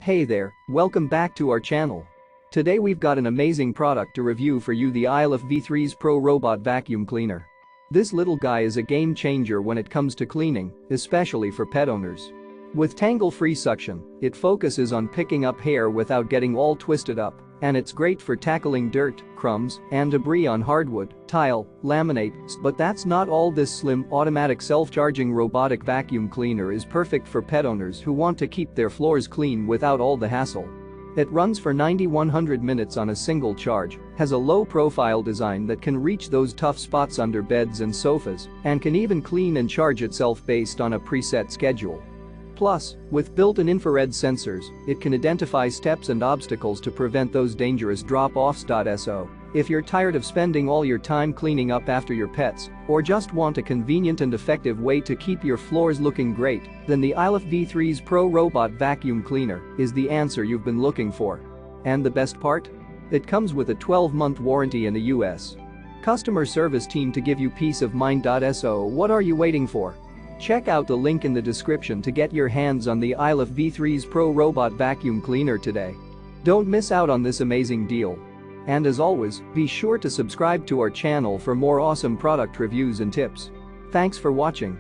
Hey there, welcome back to our channel. Today we've got an amazing product to review for you, the ILIFE V3s Pro Robot Vacuum Cleaner. This little guy is a game changer when it comes to cleaning, especially for pet owners. With Tangle-free suction, it focuses on picking up hair without getting all twisted up, and it's great for tackling dirt, crumbs, and debris on hardwood, tile, laminate. But that's not all. This slim, automatic self-charging robotic vacuum cleaner is perfect for pet owners who want to keep their floors clean without all the hassle. It runs for 90-100 minutes on a single charge, has a low-profile design that can reach those tough spots under beds and sofas, and can even clean and charge itself based on a preset schedule. Plus, with built-in infrared sensors, it can identify steps and obstacles to prevent those dangerous drop-offs. So, if you're tired of spending all your time cleaning up after your pets, or just want a convenient and effective way to keep your floors looking great, then the ILIFE V3s Pro Robot Vacuum Cleaner is the answer you've been looking for. And the best part? It comes with a 12-month warranty in the US. Customer service team to give you peace of mind. So what are you waiting for? Check out the link in the description to get your hands on the ILIFE V3s Pro Robot Vacuum Cleaner today. Don't miss out on this amazing deal. And as always, be sure to subscribe to our channel for more awesome product reviews and tips. Thanks for watching.